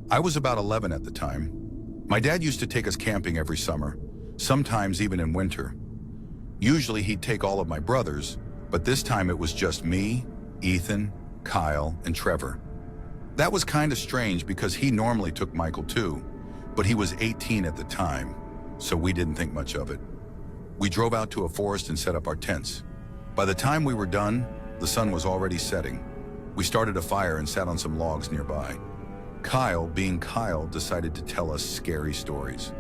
I was about 11 at the time. My dad used to take us camping every summer, sometimes even in winter. Usually he'd take all of my brothers, but this time it was just me, Ethan, Kyle, and Trevor. That was kind of strange because he normally took Michael too, but he was 18 at the time, so we didn't think much of it. We drove out to a forest and set up our tents. By the time we were done, the sun was already setting. We started a fire and sat on some logs nearby. Kyle, being Kyle, decided to tell us scary stories.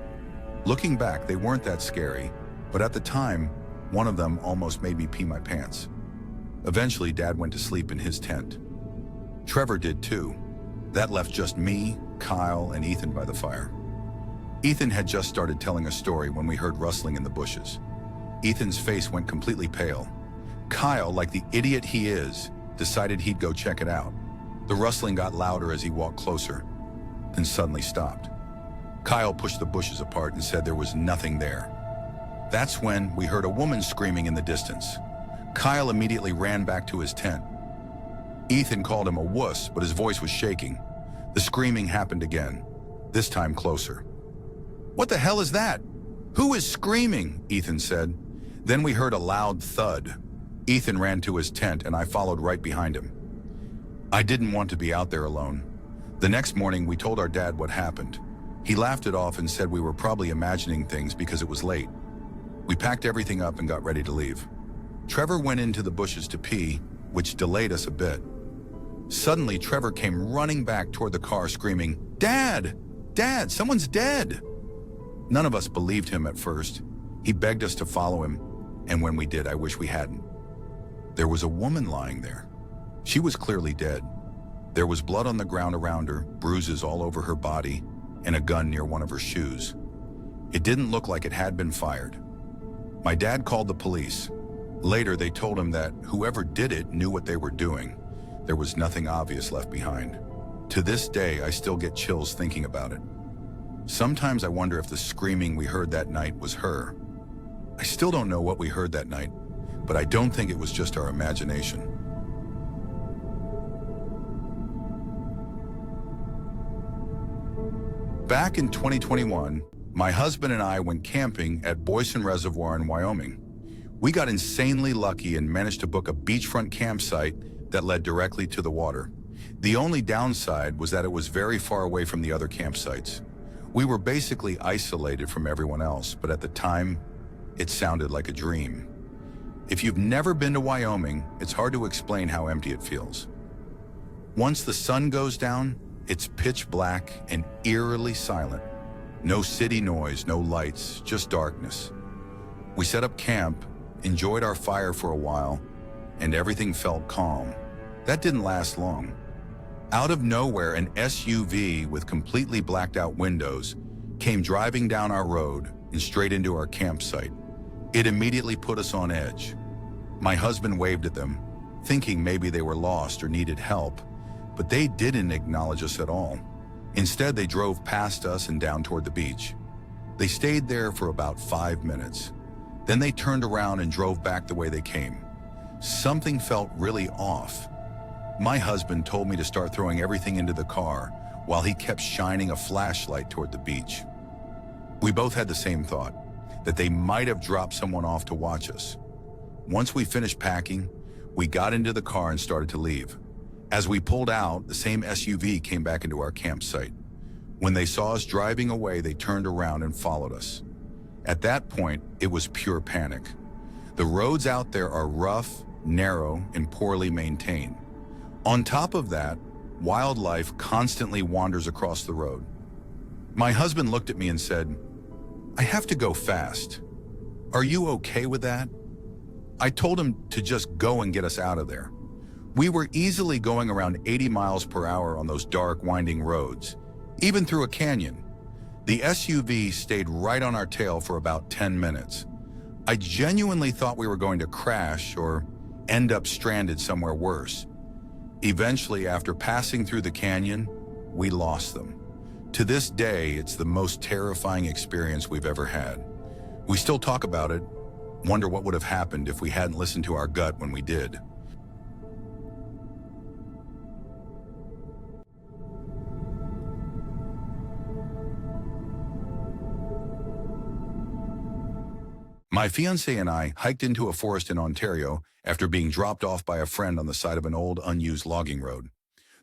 Looking back, they weren't that scary, but at the time, one of them almost made me pee my pants. Eventually, Dad went to sleep in his tent. Trevor did too. That left just me, Kyle, and Ethan by the fire. Ethan had just started telling a story when we heard rustling in the bushes. Ethan's face went completely pale. Kyle, like the idiot he is, decided he'd go check it out. The rustling got louder as he walked closer, then suddenly stopped. Kyle pushed the bushes apart and said there was nothing there. That's when we heard a woman screaming in the distance. Kyle immediately ran back to his tent. Ethan called him a wuss, but his voice was shaking. The screaming happened again, this time closer. "What the hell is that? Who is screaming?" Ethan said. Then we heard a loud thud. Ethan ran to his tent and I followed right behind him. I didn't want to be out there alone. The next morning, we told our dad what happened. He laughed it off and said we were probably imagining things because it was late. We packed everything up and got ready to leave. Trevor went into the bushes to pee, which delayed us a bit. Suddenly, Trevor came running back toward the car screaming, "Dad! Dad, someone's dead!" None of us believed him at first. He begged us to follow him, and when we did, I wish we hadn't. There was a woman lying there. She was clearly dead. There was blood on the ground around her, bruises all over her body, and a gun near one of her shoes. It didn't look like it had been fired. My dad called the police. Later, they told him that whoever did it knew what they were doing. There was nothing obvious left behind. To this day, I still get chills thinking about it. Sometimes I wonder if the screaming we heard that night was her. I still don't know what we heard that night, but I don't think it was just our imagination. Back in 2021, my husband and I went camping at Boysen Reservoir in Wyoming. We got insanely lucky and managed to book a beachfront campsite that led directly to the water. The only downside was that it was very far away from the other campsites. We were basically isolated from everyone else, but at the time, it sounded like a dream. If you've never been to Wyoming, it's hard to explain how empty it feels. Once the sun goes down, it's pitch black and eerily silent. No city noise, no lights, just darkness. We set up camp, enjoyed our fire for a while, and everything felt calm. That didn't last long. Out of nowhere, an SUV with completely blacked out windows came driving down our road and straight into our campsite. It immediately put us on edge. My husband waved at them, thinking maybe they were lost or needed help, but they didn't acknowledge us at all. Instead, they drove past us and down toward the beach. They stayed there for about 5 minutes. Then they turned around and drove back the way they came. Something felt really off. My husband told me to start throwing everything into the car while he kept shining a flashlight toward the beach. We both had the same thought, that they might have dropped someone off to watch us. Once we finished packing, we got into the car and started to leave. As we pulled out, the same SUV came back into our campsite. When they saw us driving away, they turned around and followed us. At that point, it was pure panic. The roads out there are rough, narrow, and poorly maintained. On top of that, wildlife constantly wanders across the road. My husband looked at me and said, "I have to go fast. Are you okay with that?" I told him to just go and get us out of there. We were easily going around 80 miles per hour on those dark, winding roads, even through a canyon. The SUV stayed right on our tail for about 10 minutes. I genuinely thought we were going to crash or end up stranded somewhere worse. Eventually, after passing through the canyon, we lost them. To this day, it's the most terrifying experience we've ever had. We still talk about it, wonder what would have happened if we hadn't listened to our gut when we did. My fiancé and I hiked into a forest in Ontario after being dropped off by a friend on the side of an old, unused logging road.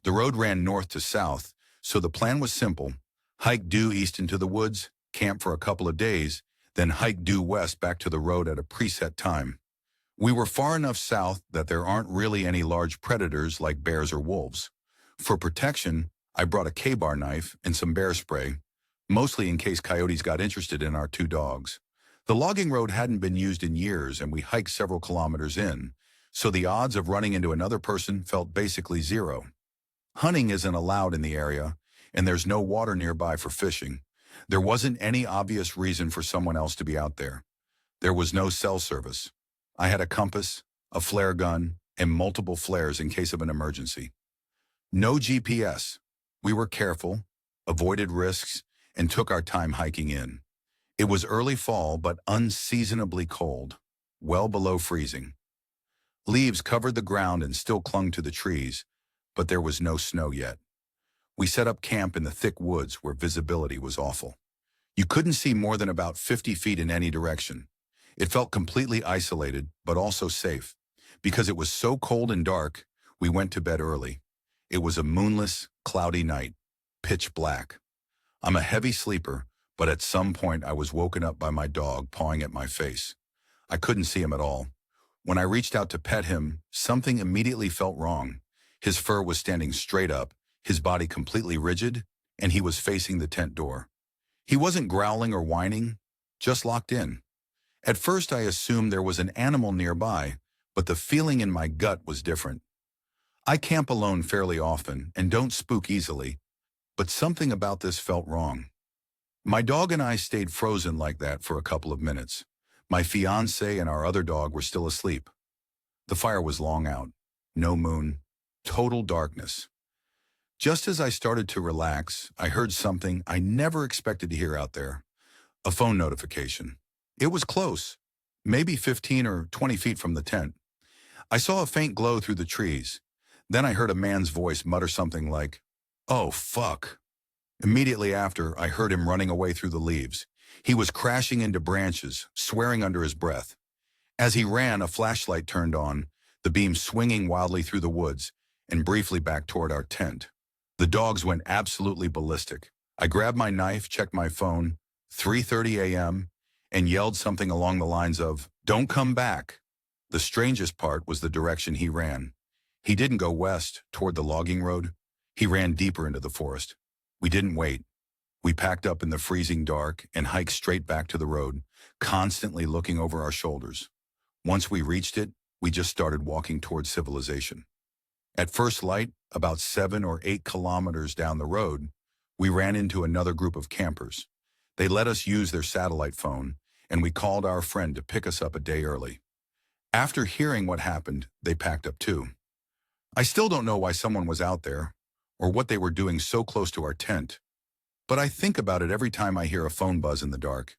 The road ran north to south, so the plan was simple: hike due east into the woods, camp for a couple of days, then hike due west back to the road at a preset time. We were far enough south that there aren't really any large predators like bears or wolves. For protection, I brought a K-bar knife and some bear spray, mostly in case coyotes got interested in our two dogs. The logging road hadn't been used in years, and we hiked several kilometers in, so the odds of running into another person felt basically zero. Hunting isn't allowed in the area, and there's no water nearby for fishing. There wasn't any obvious reason for someone else to be out there. There was no cell service. I had a compass, a flare gun, and multiple flares in case of an emergency. No GPS. We were careful, avoided risks, and took our time hiking in. It was early fall, but unseasonably cold, well below freezing. Leaves covered the ground and still clung to the trees, but there was no snow yet. We set up camp in the thick woods where visibility was awful. You couldn't see more than about 50 feet in any direction. It felt completely isolated, but also safe. Because it was so cold and dark, we went to bed early. It was a moonless, cloudy night, pitch black. I'm a heavy sleeper, but at some point I was woken up by my dog pawing at my face. I couldn't see him at all. When I reached out to pet him, something immediately felt wrong. His fur was standing straight up, his body completely rigid, and he was facing the tent door. He wasn't growling or whining, just locked in. At first I assumed there was an animal nearby, but the feeling in my gut was different. I camp alone fairly often and don't spook easily, but something about this felt wrong. My dog and I stayed frozen like that for a couple of minutes. My fiancé and our other dog were still asleep. The fire was long out, no moon, total darkness. Just as I started to relax, I heard something I never expected to hear out there. A phone notification. It was close, maybe 15 or 20 feet from the tent. I saw a faint glow through the trees. Then I heard a man's voice mutter something like, "Oh, fuck." Immediately after, I heard him running away through the leaves. He was crashing into branches, swearing under his breath. As he ran, a flashlight turned on, the beam swinging wildly through the woods and briefly back toward our tent. The dogs went absolutely ballistic. I grabbed my knife, checked my phone, 3:30 a.m., and yelled something along the lines of, "Don't come back." The strangest part was the direction he ran. He didn't go west, toward the logging road. He ran deeper into the forest. We didn't wait. We packed up in the freezing dark and hiked straight back to the road, constantly looking over our shoulders. Once we reached it, we just started walking toward civilization. At first light, about 7 or 8 kilometers down the road, we ran into another group of campers. They let us use their satellite phone, and we called our friend to pick us up a day early. After hearing what happened, they packed up too. I still don't know why someone was out there, or what they were doing so close to our tent, but I think about it every time I hear a phone buzz in the dark.